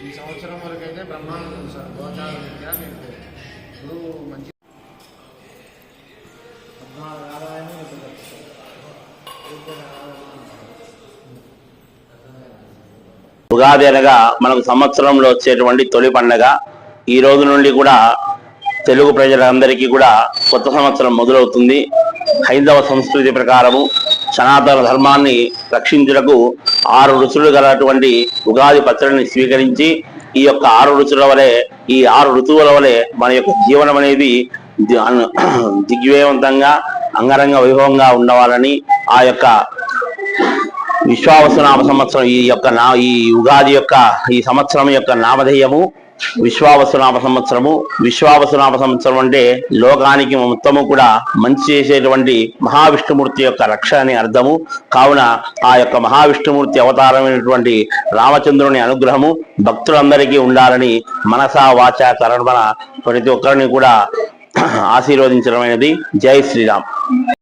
ఈ సంవత్సరం వరకు అయితే బ్రహ్మాండం సార్. గోచార రీత్యా మీకు ఇప్పుడు మంచి 14 ఆదాయము ఉగాది అనగా మనకు సంవత్సరంలో వచ్చేటువంటి తొలి పండగ. ఈ రోజు నుండి కూడా తెలుగు ప్రజలందరికీ కూడా కొత్త సంవత్సరం మొదలవుతుంది. హైందవ సంస్కృతి ప్రకారము సనాతన ధర్మాన్ని రక్షించుటకు 6 రుచులు గలటువంటి ఉగాది పచ్చడిని స్వీకరించి ఈ యొక్క 6 రుచుల వలె ఈ 6 ఋతువుల వలె మన యొక్క జీవనం అనేది దిగ్విజయవంతంగా అంగరంగ వైభవంగా ఉండవాలని ఆ యొక్క విశ్వావసునామ సంవత్సరం ఈ ఉగాది యొక్క ఈ సంవత్సరం యొక్క నామధేయము విశ్వావసునామ సంవత్సరము. విశ్వావసునామ సంవత్సరం అంటే లోకానికి మొత్తము కూడా మంచి చేసేటువంటి మహావిష్ణుమూర్తి యొక్క రక్ష అని అర్థము. కావున ఆ యొక్క మహావిష్ణుమూర్తి అవతారమైనటువంటి రామచంద్రుని అనుగ్రహము భక్తులందరికీ ఉండాలని మనసా వాచ కర్మణ ప్రతి ఒక్కరిని కూడా ఆశీర్వదించడమైనది. జై శ్రీరామ్.